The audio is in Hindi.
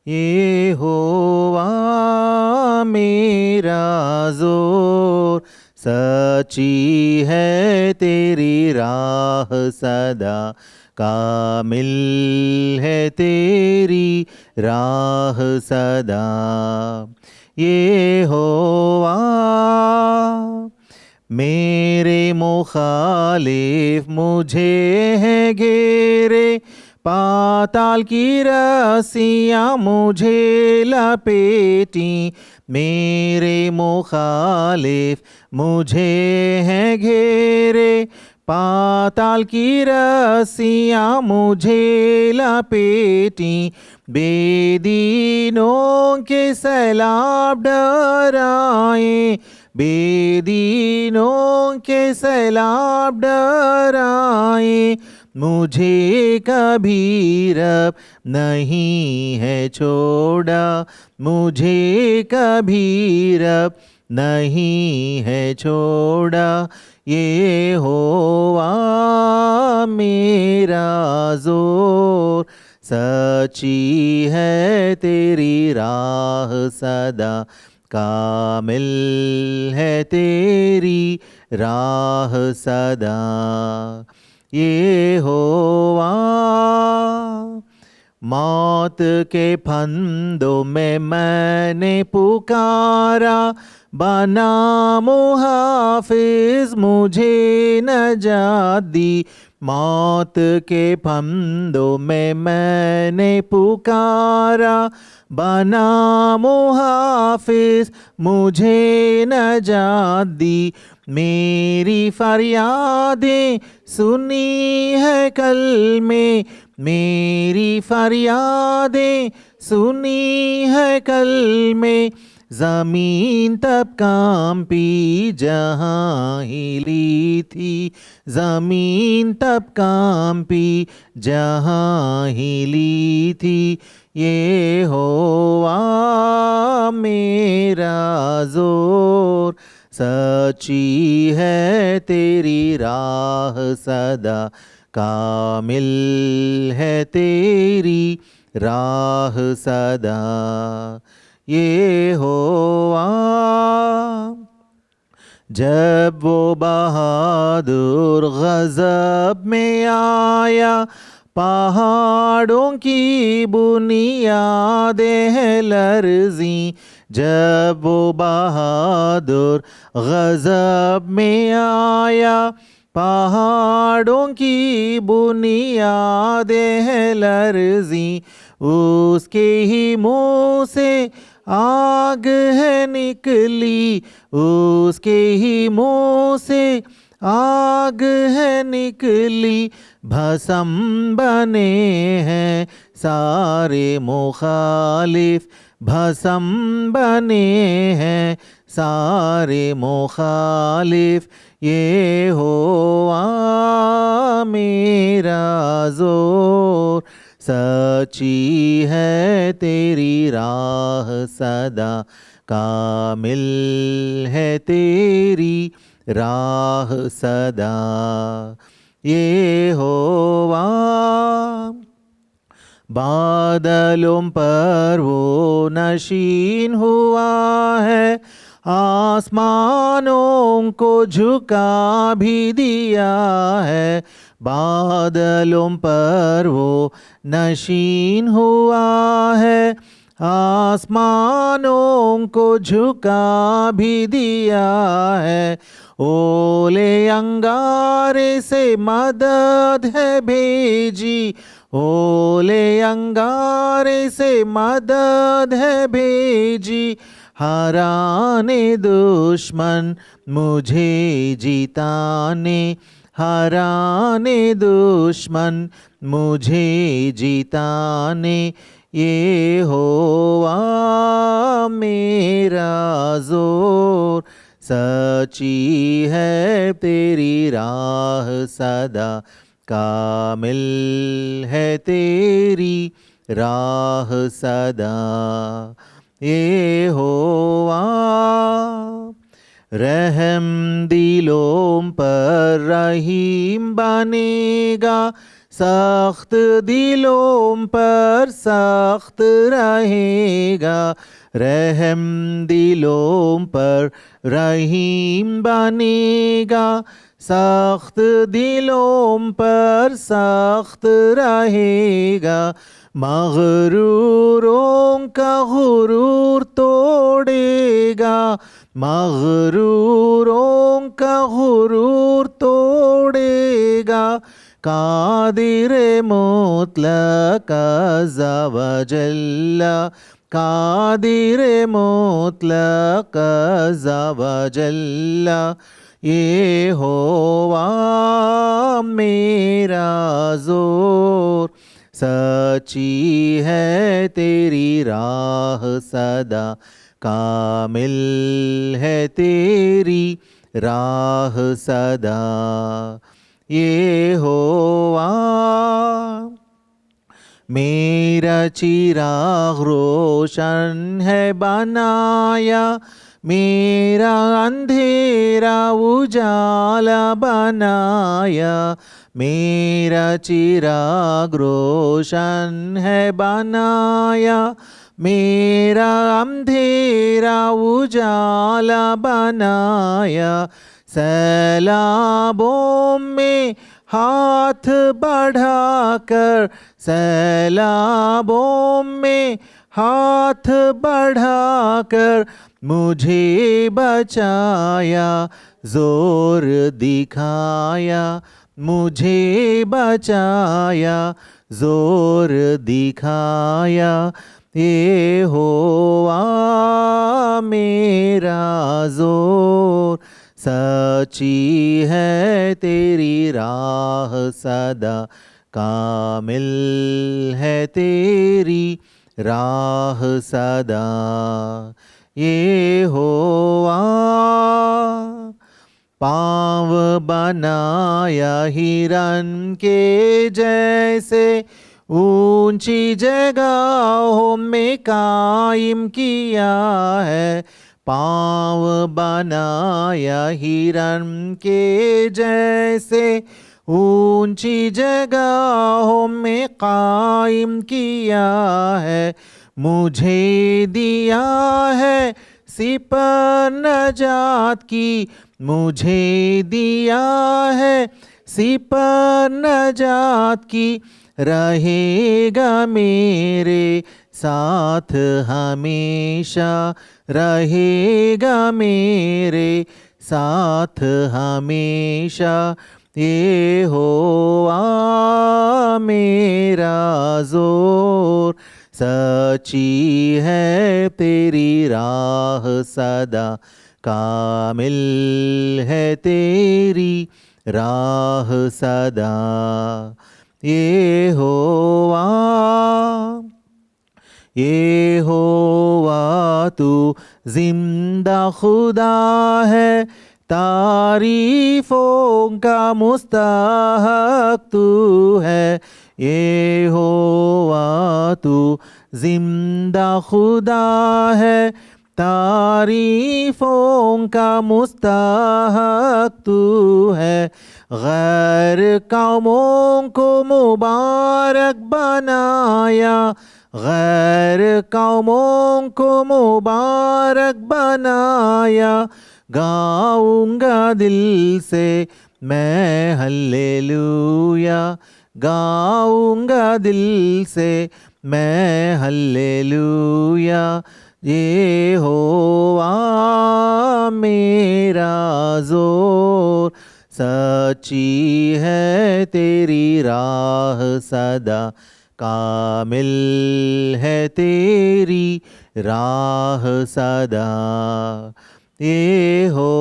यहोवा मेरा जोर, सच्ची है तेरी राह सदा, कामिल है तेरी राह सदा। यहोवा मेरे मुखालिफ मुझे है घेरे, पाताल की रस्सियाँ मुझे लपेटी। मेरे मुखालिफ मुझे है घेरे, पाताल की रस्सियाँ मुझे लपेटी। बेदीनों के सैलाब डराए, बेदीनों के सैलाब डराए। मुझे कभी रब नहीं है छोड़ा, मुझे कभी रब नहीं है छोड़ा। यहोवा मेरा जोर, सच्ची है तेरी राह सदा, कामिल है तेरी राह सदा। यहोवा मौत के फंदों में मैंने पुकारा, बना मुहाफिज मुझे नजात दी। मौत के फंदों में मैंने पुकारा, बना मुहाफिज मुझे नजात दी। मेरी फरियादें सुनी है कल में, मेरी फरियादें सुनी है कल में। ज़मीन तब कांपी जहाँ हिली थी, ज़मीन तब कांपी जहाँ हिली थी। यहोवा मेरा जोर, सच्ची है तेरी राह सदा, कामिल है तेरी राह सदा। यहोवा जब वो बहादुर गज़ब में आया, पहाड़ों की बुनियादें लरज़ी। जब वो बहादुर गज़ब में आया, पहाड़ों की बुनियादें लरज़ी। उसके ही मुँह से आग है निकली, उसके ही मुँह से आग है निकली। भस्म बने हैं सारे मुखालिफ, भस्म बने हैं सारे मुखालिफ। यहोवा मेरा जोर, सच्ची है तेरी राह सदा, कामिल है तेरी राह सदा। यहोवा बादलों पर वो नशीन हुआ है, आसमानों को झुका भी दिया है। बादलों पर वो नशीन हुआ है, आसमानों को झुका भी दिया है। ओले अंगारे से मदद है भेजी, ओले अंगारे से मदद है भेजी। हराने दुश्मन मुझे जिताने, हराने दुश्मन मुझे जिताने। यहोवा मेरा जोर, सच्ची है तेरी राह सदा, कामिल है तेरी राह सदा। यहोवा रहम दिलों पर रहीम बनेगा, सख्त दिलों पर सख्त रहेगा, रहम दिलों पर रहीम बनेगा। सख्त दिलों पर सख्त रहेगा, मगरूरों का गुरूर तोड़ेगा। मगरूरों का गुरूर तोड़ेगा। कादिर मुतलक अज़्ज़ा वजल्ला, कादिर मुतलक अज़्ज़ा वजल्ला, ये होवा मेरा जोर। सच्ची है तेरी राह सदा, कामिल है तेरी राह सदा, ये होवा मेरा चिराग रोशन है बनाया, मेरा अंधेरा उजाला बनाया। मेरा चिराग रोशन है बनाया, मेरा अंधेरा उजाला बनाया। सैलाबों में हाथ बढ़ाकर, सैलाबों में हाथ बढ़ाकर मुझे बचाया। जोर दिखाया मुझे बचाया, जोर दिखाया, ये होवा मेरा जोर। सच्ची है तेरी राह सदा, कामिल है तेरी राह सदा, ये होवा। पाँव बनाया हिरन के जैसे, ऊंची जगहों में कायम किया है। पाँव बनाया हिरन के जैसे, ऊंची जगहों में कायम किया है। मुझे दिया है सिपर नजात की, मुझे दिया है सिपर नजात की। रहेगा मेरे साथ हमेशा, रहेगा मेरे साथ हमेशा, ये होवा मेरा जोर। सच्ची है तेरी राह सदा, कामिल है तेरी राह सदा, ये होवा। ये होवा तू जिंदा खुदा है, तारीफों का मुस्तहक तू है। ये होवा तू जिंदा खुदा है, तारीफों का मुस्तहक तू है। गैर कौमों को मुबारक बनाया, गैर कौमों को मुबारक बनाया। गाऊंगा दिल से मैं हल्लेलूया, गाऊंगा दिल से मैं हल्लेलूया, ये होवा मेरा जोर। सच्ची है तेरी राह सदा, कामिल है तेरी राह सदा, ये हो